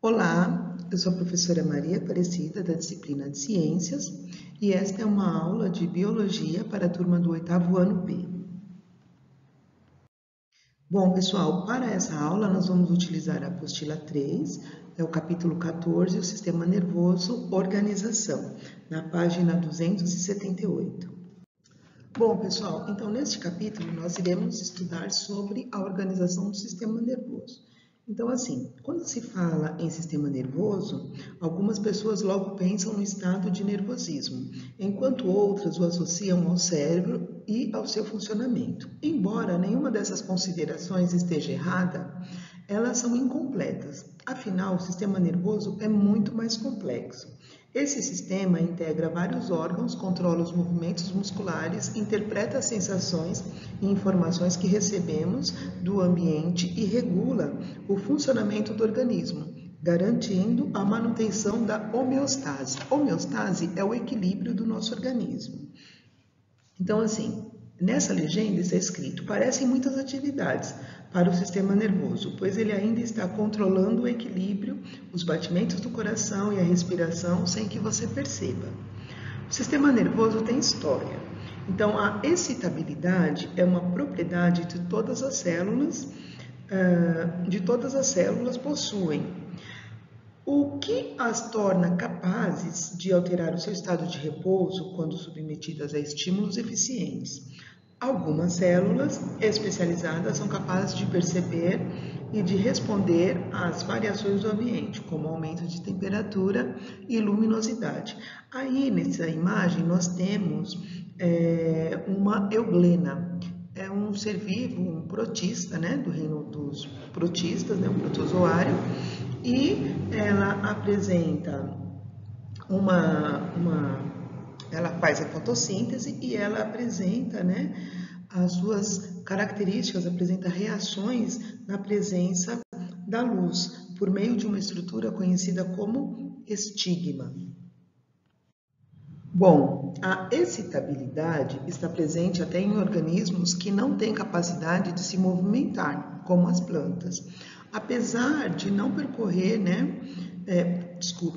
Olá, eu sou a professora Maria Aparecida, da disciplina de Ciências, e esta é uma aula de Biologia para a turma do 8º ano B. Bom, pessoal, para essa aula nós vamos utilizar a apostila 3, é o capítulo 14, o Sistema Nervoso, Organização, na página 278. Bom, pessoal, então neste capítulo nós iremos estudar sobre a organização do sistema nervoso. Então, assim, quando se fala em sistema nervoso, algumas pessoas logo pensam no estado de nervosismo, enquanto outras o associam ao cérebro e ao seu funcionamento. Embora nenhuma dessas considerações esteja errada, elas são incompletas. Afinal, o sistema nervoso é muito mais complexo. Esse sistema integra vários órgãos, controla os movimentos musculares, interpreta as sensações e informações que recebemos do ambiente e regula o funcionamento do organismo, garantindo a manutenção da homeostase. Homeostase é o equilíbrio do nosso organismo. Então, assim, nessa legenda está escrito: parecem muitas atividades para o sistema nervoso, pois ele ainda está controlando o equilíbrio, os batimentos do coração e a respiração sem que você perceba. O sistema nervoso tem história. Então, a excitabilidade é uma propriedade de todas as células, possuem. O que as torna capazes de alterar o seu estado de repouso quando submetidas a estímulos eficientes? Algumas células especializadas são capazes de perceber e de responder às variações do ambiente, como aumento de temperatura e luminosidade. Aí, nessa imagem, nós temos uma euglena. É um ser vivo, um protista, né, do reino dos protistas, né, um protozoário, e ela apresenta ela faz a fotossíntese e ela apresenta, né, as suas características, apresenta reações na presença da luz, por meio de uma estrutura conhecida como estigma. Bom, a excitabilidade está presente até em organismos que não têm capacidade de se movimentar, como as plantas. Apesar de não percorrer,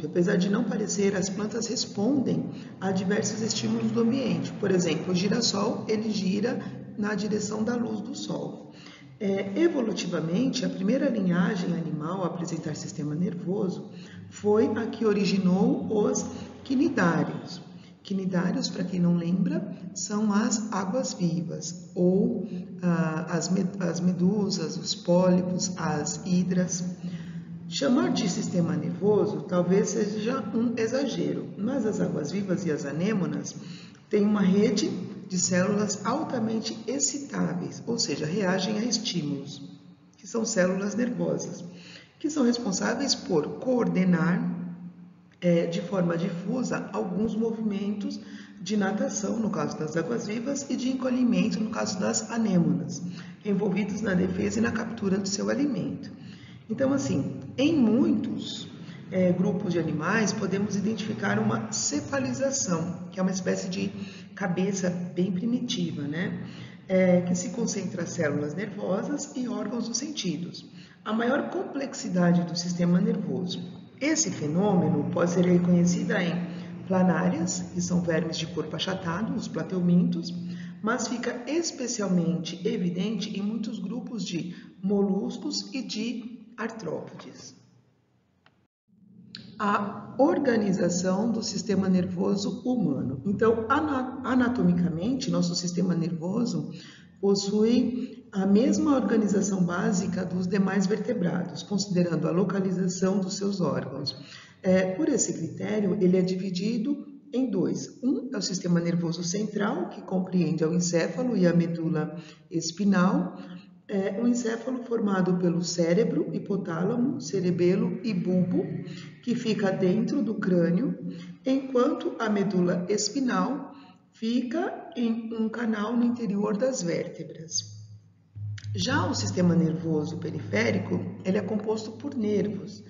apesar de não parecer, as plantas respondem a diversos estímulos do ambiente. Por exemplo, o girassol, ele gira na direção da luz do sol. Evolutivamente, a primeira linhagem animal a apresentar sistema nervoso foi a que originou os quinidários. Quinidários, para quem não lembra, são as águas-vivas, ou as medusas, os pólipos, as hidras. Chamar de sistema nervoso talvez seja um exagero, mas as águas-vivas e as anêmonas têm uma rede de células altamente excitáveis, ou seja, reagem a estímulos, que são células nervosas, que são responsáveis por coordenar de forma difusa alguns movimentos de natação, no caso das águas-vivas, e de encolhimento, no caso das anêmonas, envolvidos na defesa e na captura do seu alimento. Então, assim, em muitos grupos de animais, podemos identificar uma cefalização, que é uma espécie de cabeça bem primitiva, né? Que se concentra células nervosas e órgãos dos sentidos. A maior complexidade do sistema nervoso. Esse fenômeno pode ser reconhecido em planárias, que são vermes de corpo achatado, os plateumintos, mas fica especialmente evidente em muitos grupos de moluscos e de artrópodes. A organização do sistema nervoso humano. Então, anatomicamente, nosso sistema nervoso possui a mesma organização básica dos demais vertebrados, considerando a localização dos seus órgãos. Por esse critério, ele é dividido em dois. Um é o sistema nervoso central, que compreende o encéfalo e a medula espinal. O encéfalo formado pelo cérebro, hipotálamo, cerebelo e bulbo, que fica dentro do crânio, enquanto a medula espinal fica em um canal no interior das vértebras. Já o sistema nervoso periférico, ele é composto por nervos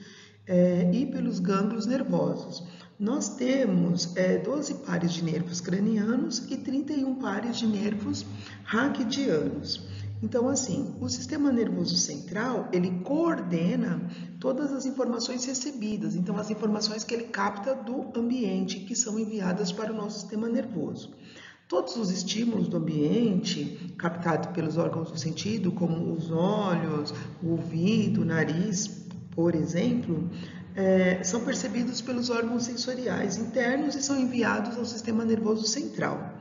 e pelos gânglios nervosos. Nós temos 12 pares de nervos cranianos e 31 pares de nervos raquidianos. Então, assim, o sistema nervoso central, ele coordena todas as informações recebidas, então as informações que ele capta do ambiente que são enviadas para o nosso sistema nervoso. Todos os estímulos do ambiente, captados pelos órgãos do sentido, como os olhos, o ouvido, o nariz, por exemplo, são percebidos pelos órgãos sensoriais internos e são enviados ao sistema nervoso central,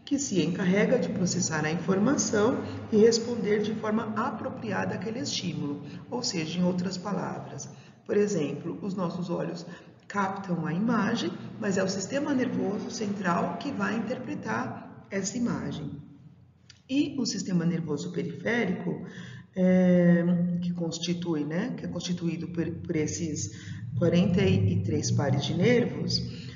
que se encarrega de processar a informação e responder de forma apropriada àquele estímulo. Ou seja, em outras palavras, por exemplo, os nossos olhos captam a imagem, mas é o sistema nervoso central que vai interpretar essa imagem. E o sistema nervoso periférico, que é constituído por esses 43 pares de nervos,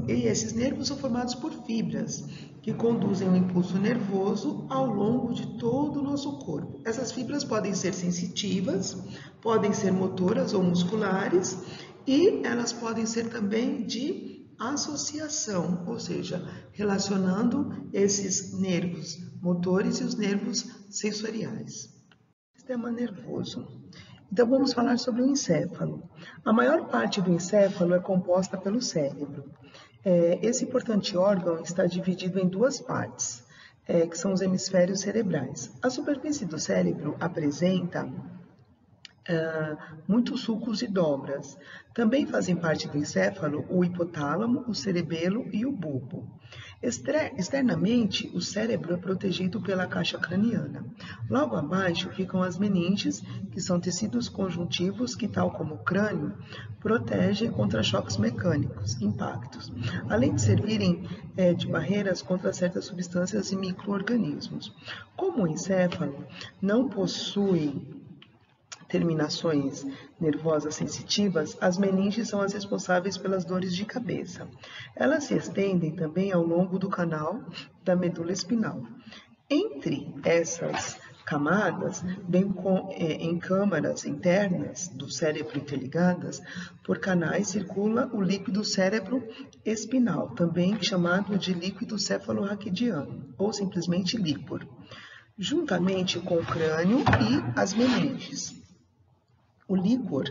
e esses nervos são formados por fibras que conduzem o impulso nervoso ao longo de todo o nosso corpo. Essas fibras podem ser sensitivas, podem ser motoras ou musculares e elas podem ser também de associação, ou seja, relacionando esses nervos motores e os nervos sensoriais. Sistema nervoso. Então, vamos falar sobre o encéfalo. A maior parte do encéfalo é composta pelo cérebro. Esse importante órgão está dividido em duas partes, que são os hemisférios cerebrais. A superfície do cérebro apresenta muitos sulcos e dobras. Também fazem parte do encéfalo o hipotálamo, o cerebelo e o bulbo. Externamente, o cérebro é protegido pela caixa craniana. Logo abaixo ficam as meninges, que são tecidos conjuntivos que, tal como o crânio, protegem contra choques mecânicos, impactos, além de servirem de barreiras contra certas substâncias e micro-organismos. Como o encéfalo não possui terminações nervosas sensitivas, as meninges são as responsáveis pelas dores de cabeça. Elas se estendem também ao longo do canal da medula espinal. Entre essas camadas, em câmaras internas do cérebro interligadas por canais, circula o líquido cérebro-espinal, também chamado de líquido cefalorraquidiano, ou simplesmente líquor, juntamente com o crânio e as meninges. O líquor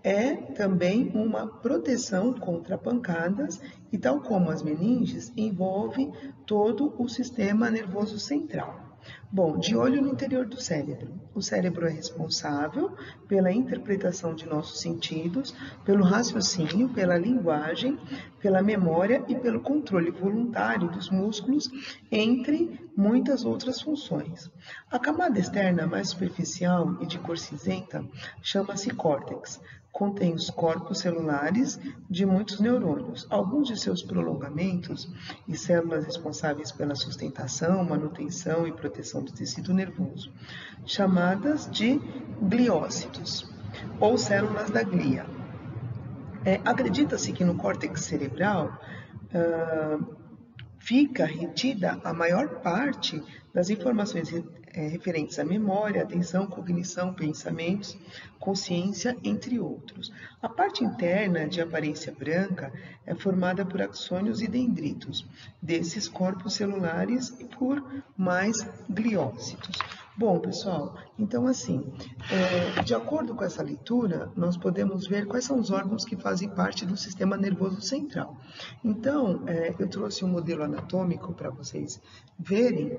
é também uma proteção contra pancadas e, tal como as meninges, envolve todo o sistema nervoso central. Bom, de olho no interior do cérebro. O cérebro é responsável pela interpretação de nossos sentidos, pelo raciocínio, pela linguagem, pela memória e pelo controle voluntário dos músculos, entre muitas outras funções. A camada externa mais superficial e de cor cinzenta chama-se córtex. Contém os corpos celulares de muitos neurônios, alguns de seus prolongamentos e células responsáveis pela sustentação, manutenção e proteção do tecido nervoso, chamadas de gliócitos, ou células da glia. Acredita-se que no córtex cerebral fica retida a maior parte das informações referentes à memória, atenção, cognição, pensamentos, consciência, entre outros. A parte interna, de aparência branca, é formada por axônios e dendritos desses corpos celulares e por mais gliócitos. Bom, pessoal, então assim, de acordo com essa leitura, nós podemos ver quais são os órgãos que fazem parte do sistema nervoso central. Então, eu trouxe um modelo anatômico para vocês verem,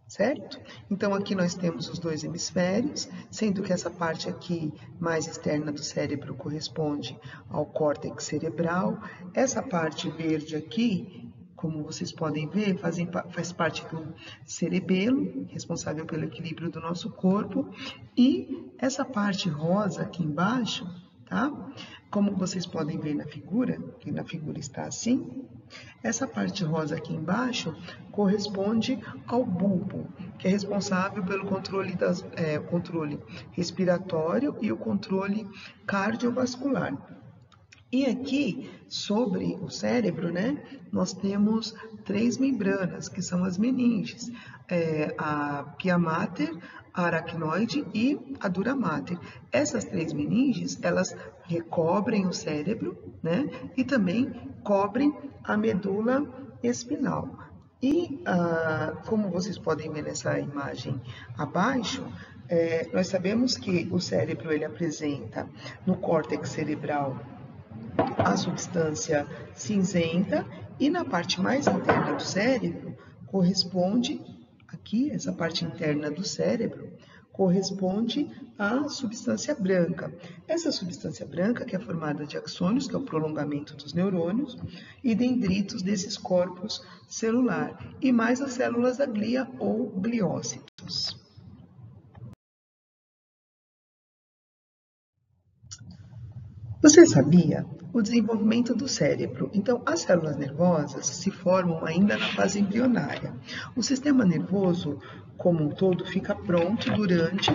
certo? Então, aqui nós temos os dois hemisférios, sendo que essa parte aqui mais externa do cérebro corresponde ao córtex cerebral. Essa parte verde aqui, como vocês podem ver, faz parte do cerebelo, responsável pelo equilíbrio do nosso corpo. E essa parte rosa aqui embaixo, tá? Como vocês podem ver na figura, que na figura está assim, essa parte rosa aqui embaixo corresponde ao bulbo, que é responsável pelo controle respiratório e o controle cardiovascular. E aqui, sobre o cérebro, nós temos 3 membranas, que são as meninges, a pia mater, a aracnoide e a dura mater. Essas 3 meninges, elas recobrem o cérebro, e também cobrem a medula espinal. E, como vocês podem ver nessa imagem abaixo, nós sabemos que o cérebro ele apresenta no córtex cerebral a substância cinzenta e na parte mais interna do cérebro corresponde, aqui, essa parte interna do cérebro, corresponde à substância branca. Essa substância branca, que é formada de axônios, que é o prolongamento dos neurônios, e dendritos desses corpos celular, e mais as células da glia ou gliócitos. Você sabia? O desenvolvimento do cérebro. Então, as células nervosas se formam ainda na fase embrionária. O sistema nervoso, como um todo, fica pronto durante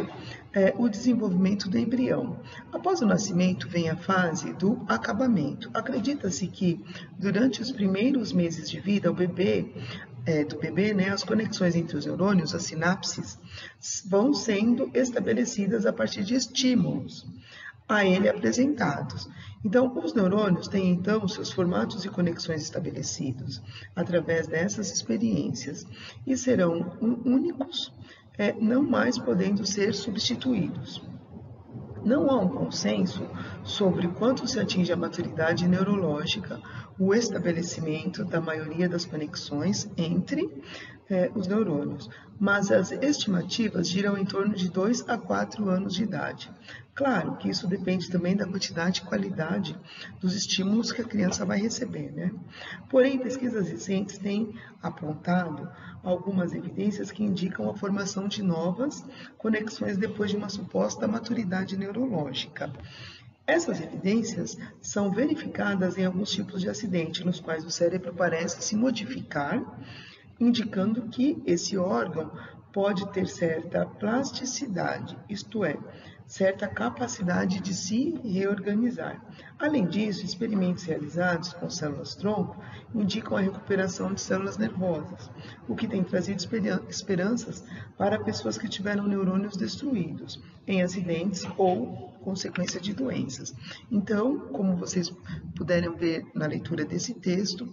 o desenvolvimento do embrião. Após o nascimento, vem a fase do acabamento. Acredita-se que, durante os primeiros meses de vida, do bebê, né, as conexões entre os neurônios, as sinapses, vão sendo estabelecidas a partir de estímulos a ele apresentados. Então, os neurônios têm, então, seus formatos e conexões estabelecidos através dessas experiências e serão únicos, não mais podendo ser substituídos. Não há um consenso sobre quanto se atinge a maturidade neurológica, o estabelecimento da maioria das conexões entre os neurônios, mas as estimativas giram em torno de 2 a 4 anos de idade. Claro que isso depende também da quantidade e qualidade dos estímulos que a criança vai receber, né? Porém, pesquisas recentes têm apontado algumas evidências que indicam a formação de novas conexões depois de uma suposta maturidade neurológica. Essas evidências são verificadas em alguns tipos de acidente, nos quais o cérebro parece se modificar, indicando que esse órgão pode ter certa plasticidade, isto é, certa capacidade de se reorganizar. Além disso, experimentos realizados com células-tronco indicam a recuperação de células nervosas, o que tem trazido esperanças para pessoas que tiveram neurônios destruídos em acidentes ou consequência de doenças. Então, como vocês puderam ver na leitura desse texto,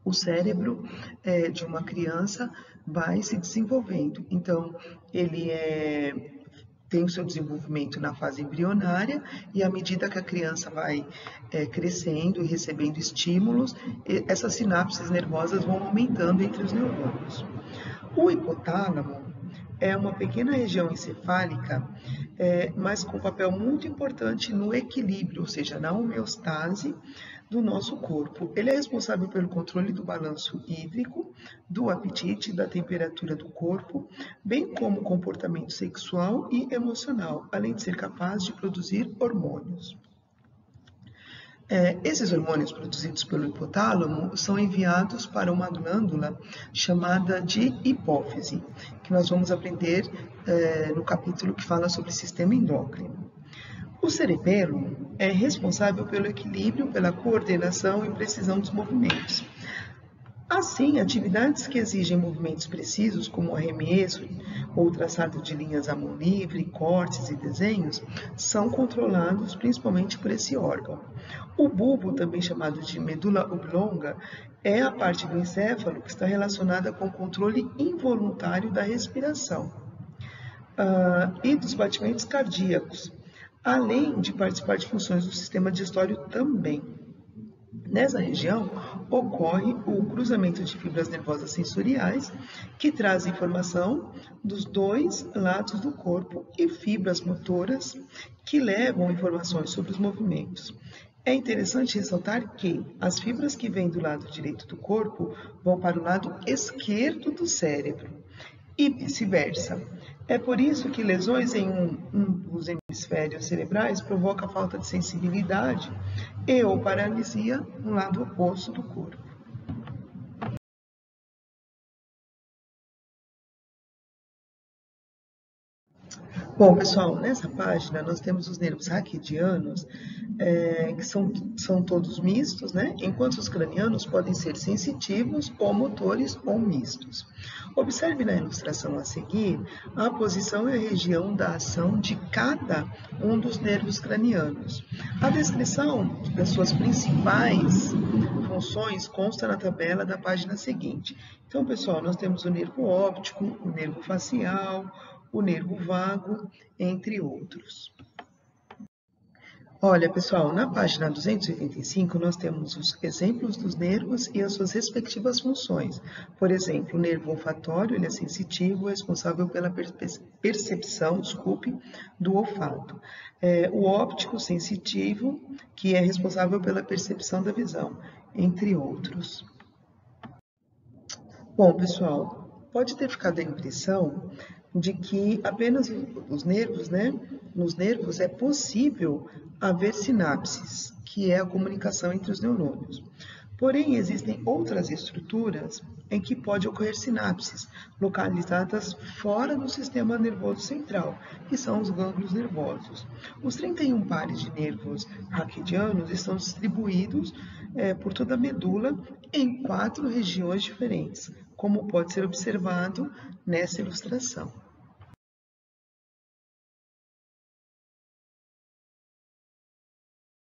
o cérebro de uma criança vai se desenvolvendo. Então, ele tem o seu desenvolvimento na fase embrionária e à medida que a criança vai crescendo e recebendo estímulos, essas sinapses nervosas vão aumentando entre os neurônios. O hipotálamo é uma pequena região encefálica, mas com papel muito importante no equilíbrio, ou seja, na homeostase do nosso corpo. Ele é responsável pelo controle do balanço hídrico, do apetite, da temperatura do corpo, bem como comportamento sexual e emocional, além de ser capaz de produzir hormônios. Esses hormônios produzidos pelo hipotálamo são enviados para uma glândula chamada de hipófise, que nós vamos aprender no capítulo que fala sobre sistema endócrino. O cerebelo é responsável pelo equilíbrio, pela coordenação e precisão dos movimentos. Assim, atividades que exigem movimentos precisos, como arremesso ou traçado de linhas à mão livre, cortes e desenhos, são controlados principalmente por esse órgão. O bulbo, também chamado de medula oblonga, é a parte do encéfalo que está relacionada com o controle involuntário da respiração e dos batimentos cardíacos, além de participar de funções do sistema digestório também. Nessa região, ocorre o cruzamento de fibras nervosas sensoriais, que trazem informação dos dois lados do corpo, e fibras motoras, que levam informações sobre os movimentos. É interessante ressaltar que as fibras que vêm do lado direito do corpo vão para o lado esquerdo do cérebro, e vice-versa. É por isso que lesões em um dos hemisférios cerebrais provoca falta de sensibilidade e ou paralisia no lado oposto do corpo. Bom, pessoal, nessa página nós temos os nervos raquidianos, que são todos mistos, né? Enquanto os cranianos podem ser sensitivos ou motores ou mistos. Observe na ilustração a seguir a posição e a região da ação de cada um dos nervos cranianos. A descrição das suas principais funções consta na tabela da página seguinte. Então, pessoal, nós temos o nervo óptico, o nervo facial, o nervo vago, entre outros. Olha, pessoal, na página 285 nós temos os exemplos dos nervos e as suas respectivas funções. Por exemplo, o nervo olfatório, ele é sensitivo, responsável pela percepção, do olfato. O óptico sensitivo, que é responsável pela percepção da visão, entre outros. Bom, pessoal, pode ter ficado a impressão de que apenas os nervos, né? Nos nervos é possível haver sinapses, que é a comunicação entre os neurônios. Porém, existem outras estruturas em que pode ocorrer sinapses, localizadas fora do sistema nervoso central, que são os gânglios nervosos. Os 31 pares de nervos raquidianos estão distribuídos por toda a medula em 4 regiões diferentes, como pode ser observado nessa ilustração.